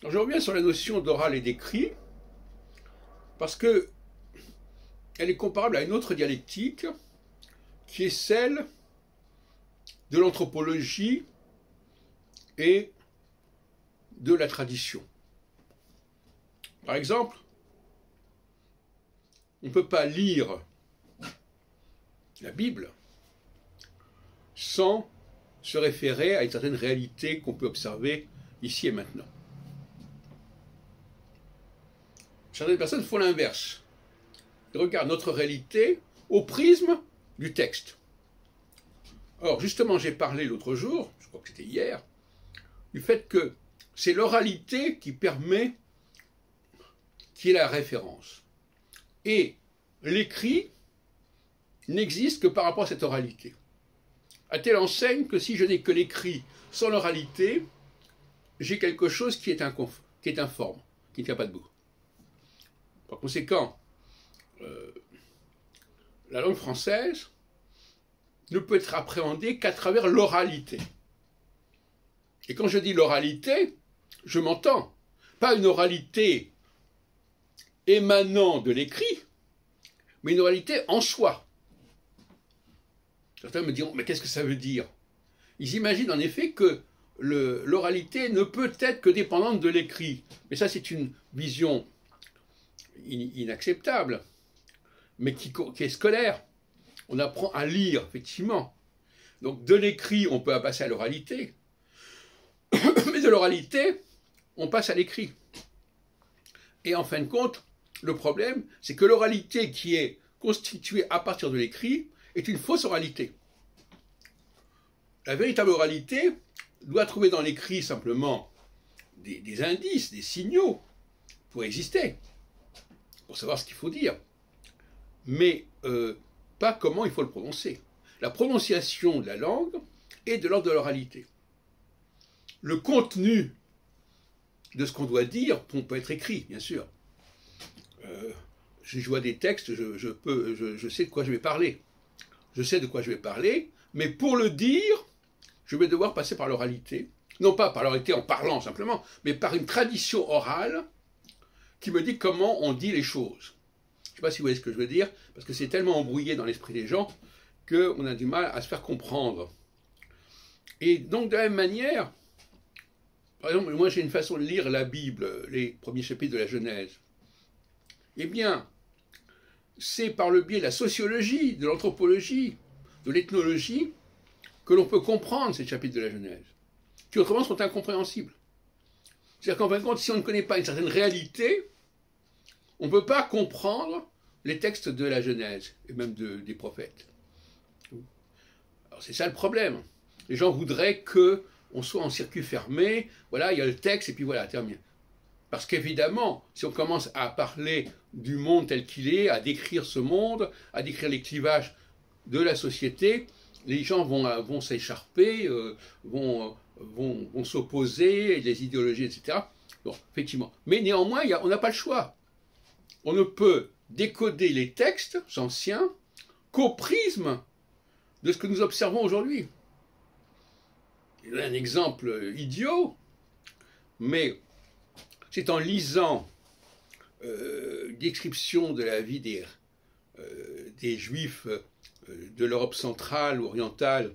Alors, je reviens sur la notion d'oral et d'écrit, parce que elle est comparable à une autre dialectique, qui est celle de l'anthropologie et de la tradition. Par exemple, on ne peut pas lire la Bible sans se référer à une certaine réalité qu'on peut observer ici et maintenant. Certaines personnes font l'inverse. Ils regardent notre réalité au prisme du texte. Or, justement, j'ai parlé l'autre jour, je crois que c'était hier, du fait que c'est l'oralité qui permet, qui est la référence. Et l'écrit n'existe que par rapport à cette oralité. À telle enseigne que si je n'ai que l'écrit sans l'oralité, j'ai quelque chose qui est informe, qui ne tient pas debout. Par conséquent, la langue française ne peut être appréhendée qu'à travers l'oralité. Et quand je dis l'oralité, je m'entends. Pas une oralité émanant de l'écrit, mais une oralité en soi. Certains me diront, mais qu'est-ce que ça veut dire? Ils imaginent en effet que l'oralité ne peut être que dépendante de l'écrit. Mais ça, c'est une vision inacceptable, mais qui est scolaire. On apprend à lire, effectivement. Donc de l'écrit, on peut passer à l'oralité, mais de l'oralité, on passe à l'écrit. Et en fin de compte, le problème, c'est que l'oralité qui est constituée à partir de l'écrit est une fausse oralité. La véritable oralité doit trouver dans l'écrit simplement des indices, des signaux pour exister, pour savoir ce qu'il faut dire, mais pas comment il faut le prononcer. La prononciation de la langue est de l'ordre de l'oralité. Le contenu de ce qu'on doit dire peut être écrit, bien sûr. Je vois des textes, je sais de quoi je vais parler. Je sais de quoi je vais parler, mais pour le dire, je vais devoir passer par l'oralité. Non pas par l'oralité en parlant simplement, mais par une tradition orale qui me dit comment on dit les choses. Je ne sais pas si vous voyez ce que je veux dire, parce que c'est tellement embrouillé dans l'esprit des gens qu'on a du mal à se faire comprendre. Et donc de la même manière, par exemple, moi j'ai une façon de lire la Bible, les premiers chapitres de la Genèse. Eh bien, c'est par le biais de la sociologie, de l'anthropologie, de l'ethnologie, que l'on peut comprendre ces chapitres de la Genèse, qui autrement sont incompréhensibles. C'est-à-dire qu'en fin de compte, si on ne connaît pas une certaine réalité, on ne peut pas comprendre les textes de la Genèse, et même des prophètes. Alors c'est ça le problème. Les gens voudraient qu'on soit en circuit fermé, voilà, il y a le texte, et puis voilà, terminé. Parce qu'évidemment, si on commence à parler du monde tel qu'il est, à décrire ce monde, à décrire les clivages de la société, les gens vont s'écharper, vont s'opposer, les idéologies, etc. Bon, effectivement. Mais néanmoins, on n'a pas le choix. On ne peut décoder les textes anciens qu'au prisme de ce que nous observons aujourd'hui. Je donne un exemple idiot, mais c'est en lisant description de la vie des Juifs de l'Europe centrale ou orientale,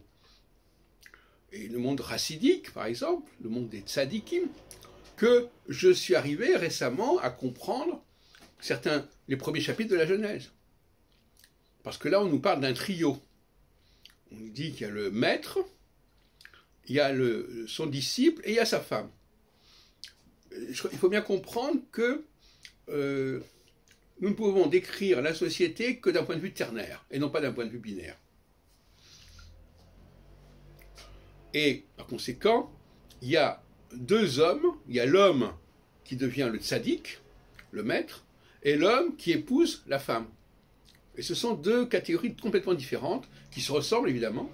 et le monde chassidique, par exemple, le monde des tzadikim, que je suis arrivé récemment à comprendre les premiers chapitres de la Genèse. Parce que là, on nous parle d'un trio. On nous dit qu'il y a le maître, il y a son disciple et il y a sa femme. Il faut bien comprendre que nous ne pouvons décrire la société que d'un point de vue ternaire, et non pas d'un point de vue binaire. Et par conséquent, il y a deux hommes, il y a l'homme qui devient le tzaddik, le maître, et l'homme qui épouse la femme. Et ce sont deux catégories complètement différentes, qui se ressemblent évidemment,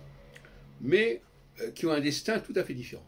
mais qui ont un destin tout à fait différent.